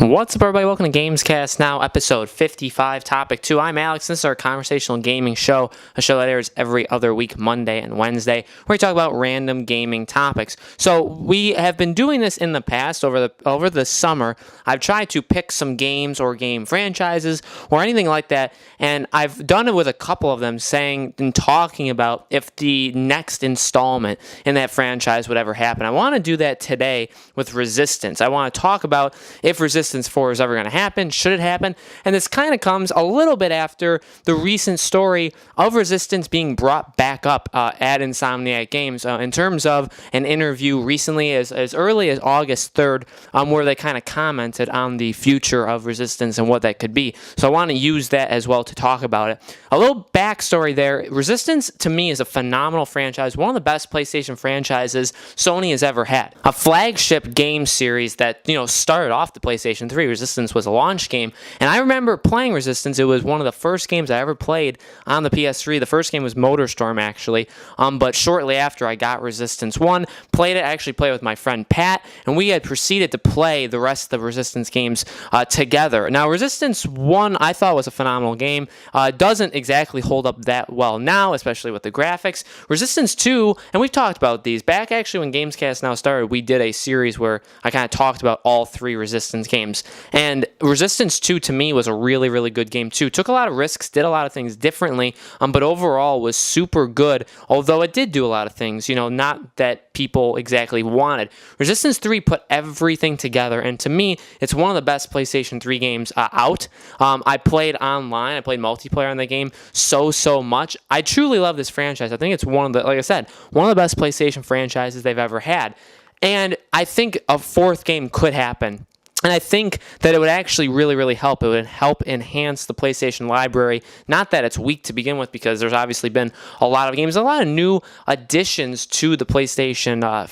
What's up, everybody? Welcome to Gamescast now, episode 55, topic 2. I'm Alex, and this is our conversational gaming show, a show that airs every other week, Monday and Wednesday, where we talk about random gaming topics. So we have been doing this in the past, over the summer. I've tried to pick some games or game franchises or anything like that, and I've done it with a couple of them, saying and talking about if the next installment in that franchise would ever happen. I want to do that today with Resistance. I want to talk about if Resistance 4 is ever going to happen, should it happen, and this kind of comes a little bit after the recent story of Resistance being brought back up at Insomniac Games in terms of an interview recently as early as August 3rd where they kind of commented on the future of Resistance and what that could be. So I want to use that as well to talk about it. A little backstory there. Resistance to me is a phenomenal franchise, one of the best PlayStation franchises Sony has ever had. A flagship game series that, started off the PlayStation 3. Resistance was a launch game, and I remember playing Resistance. It was one of the first games I ever played on the PS3. The first game was Motorstorm, actually, but shortly after I got Resistance 1, I actually played with my friend Pat, and we had proceeded to play the rest of the Resistance games together. Now, Resistance 1 I thought was a phenomenal game. Doesn't exactly hold up that well now, especially with the graphics. Resistance 2, and we've talked about these, back actually when Gamescast now started, we did a series where I kind of talked about all three Resistance games. And Resistance 2 to me was a really, really good game too. Took a lot of risks, did a lot of things differently, but overall was super good, although it did do a lot of things, not that people exactly wanted. Resistance 3 put everything together, and to me, it's one of the best PlayStation 3 games out. I played online, I played multiplayer on the game so much. I truly love this franchise. I think it's one of the best PlayStation franchises they've ever had. And I think a fourth game could happen. And I think that it would actually really, really help. It would help enhance the PlayStation library. Not that it's weak to begin with, because there's obviously been a lot of games, a lot of new additions to the PlayStation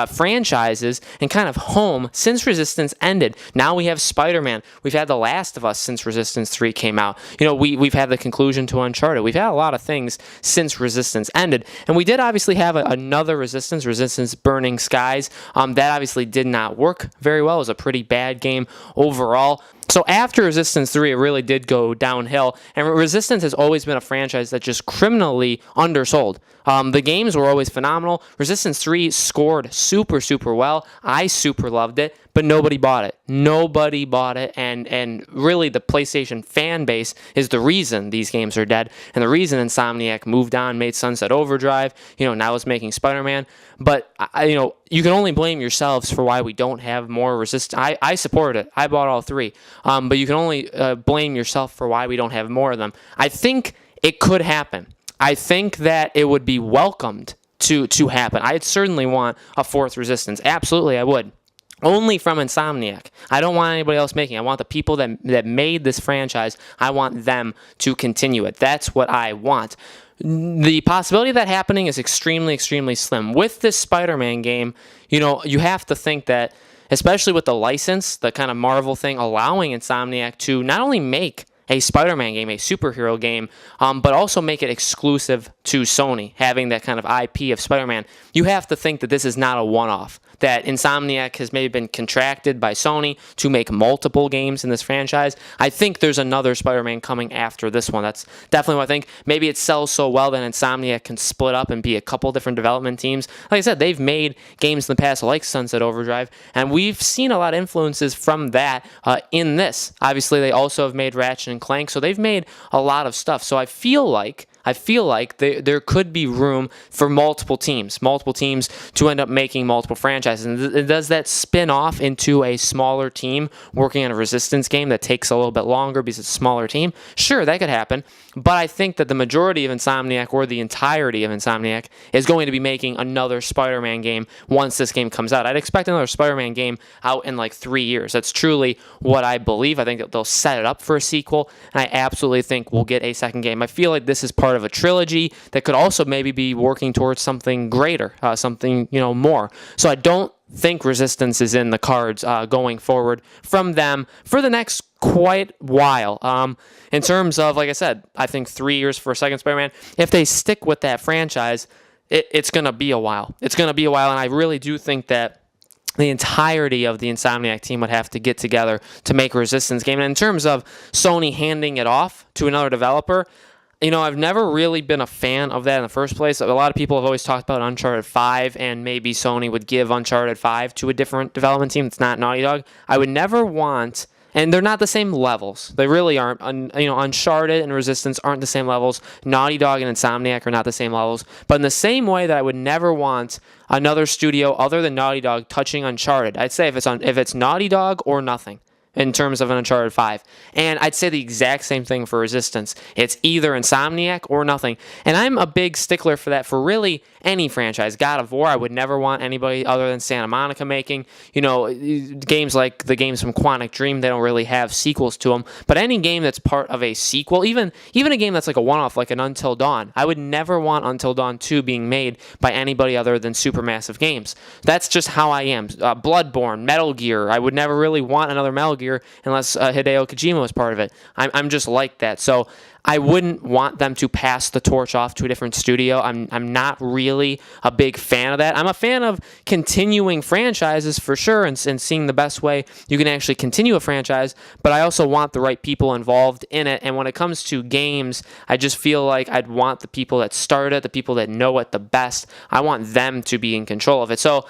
franchises and kind of home since Resistance ended. Now we have Spider-Man. We've had The Last of Us since Resistance 3 came out. We've had the conclusion to Uncharted. We've had a lot of things since Resistance ended. And we did obviously have another Resistance Burning Skies. That obviously did not work very well. It was a pretty bad game overall. So after Resistance 3, it really did go downhill, and Resistance has always been a franchise that just criminally undersold. The games were always phenomenal. Resistance 3 scored super well. I super loved it, but nobody bought it. Nobody bought it, and really the PlayStation fan base is the reason these games are dead, and the reason Insomniac moved on, made Sunset Overdrive, now is making Spider-Man. But, you can only blame yourselves for why we don't have more Resistance. I supported it. I bought all three. But you can only blame yourself for why we don't have more of them. I think it could happen. I think that it would be welcomed to happen. I'd certainly want a fourth Resistance. Absolutely, I would. Only from Insomniac. I don't want anybody else making it. I want the people that made this franchise, I want them to continue it. That's what I want. The possibility of that happening is extremely slim. With this Spider-Man game, you have to think that, especially with the license, the kind of Marvel thing, allowing Insomniac to not only make a Spider-Man game, a superhero game, but also make it exclusive to Sony, having that kind of IP of Spider-Man. You have to think that this is not a one-off, that Insomniac has maybe been contracted by Sony to make multiple games in this franchise. I think there's another Spider-Man coming after this one. That's definitely what I think. Maybe it sells so well that Insomniac can split up and be a couple different development teams. Like I said, they've made games in the past like Sunset Overdrive, and we've seen a lot of influences from that in this. Obviously, they also have made Ratchet and Clank, so they've made a lot of stuff. So I feel like there could be room for multiple teams to end up making multiple franchises. And does that spin off into a smaller team working on a Resistance game that takes a little bit longer because it's a smaller team? Sure, that could happen. But I think that the majority of Insomniac, or the entirety of Insomniac, is going to be making another Spider-Man game once this game comes out. I'd expect another Spider-Man game out in like 3 years. That's truly what I believe. I think that they'll set it up for a sequel, and I absolutely think we'll get a second game. I feel like this is part of a trilogy that could also maybe be working towards something greater, something more. So I don't think Resistance is in the cards going forward from them for the next quite while. In terms of, like I said, I think 3 years for a second Spider-Man. If they stick with that franchise, it's going to be a while. It's going to be a while, and I really do think that the entirety of the Insomniac team would have to get together to make a Resistance game. And in terms of Sony handing it off to another developer, I've never really been a fan of that in the first place. A lot of people have always talked about Uncharted 5, and maybe Sony would give Uncharted 5 to a different development team that's not Naughty Dog. I would never want... And they're not the same levels. They really aren't. Uncharted and Resistance aren't the same levels. Naughty Dog and Insomniac are not the same levels. But in the same way that I would never want another studio other than Naughty Dog touching Uncharted, I'd say if it's Naughty Dog or nothing in terms of an Uncharted 5. And I'd say the exact same thing for Resistance. It's either Insomniac or nothing. And I'm a big stickler for that for really any franchise. God of War, I would never want anybody other than Santa Monica making. Games like the games from Quantic Dream, they don't really have sequels to them. But any game that's part of a sequel, even a game that's like a one-off, like an Until Dawn, I would never want Until Dawn 2 being made by anybody other than Supermassive Games. That's just how I am. Bloodborne, Metal Gear, I would never really want another Metal Gear unless Hideo Kojima was part of it. I'm just like that. So I wouldn't want them to pass the torch off to a different studio. I'm not really a big fan of that. I'm a fan of continuing franchises for sure and seeing the best way you can actually continue a franchise, but I also want the right people involved in it. And when it comes to games, I just feel like I'd want the people that start it, the people that know it the best. I want them to be in control of it. So,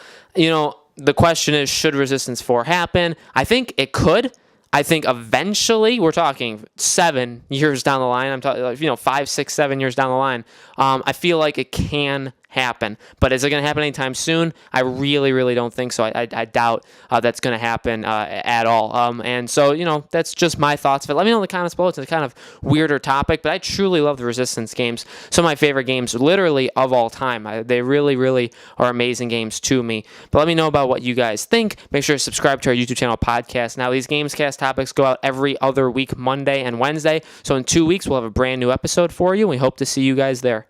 the question is, should Resistance 4 happen? I think it could. I think eventually, we're talking 7 years down the line. I'm talking, 5, 6, 7 years down the line. I feel like it can happen. But is it going to happen anytime soon? I really, really don't think so. I doubt that's going to happen at all. And so, that's just my thoughts. But let me know in the comments below. It's a kind of weirder topic, but I truly love the Resistance games. Some of my favorite games, literally, of all time. They really, really are amazing games to me. But let me know about what you guys think. Make sure to subscribe to our YouTube channel podcast. Now, these Gamescast topics go out every other week, Monday and Wednesday. So in 2 weeks, we'll have a brand new episode for you. We hope to see you guys there.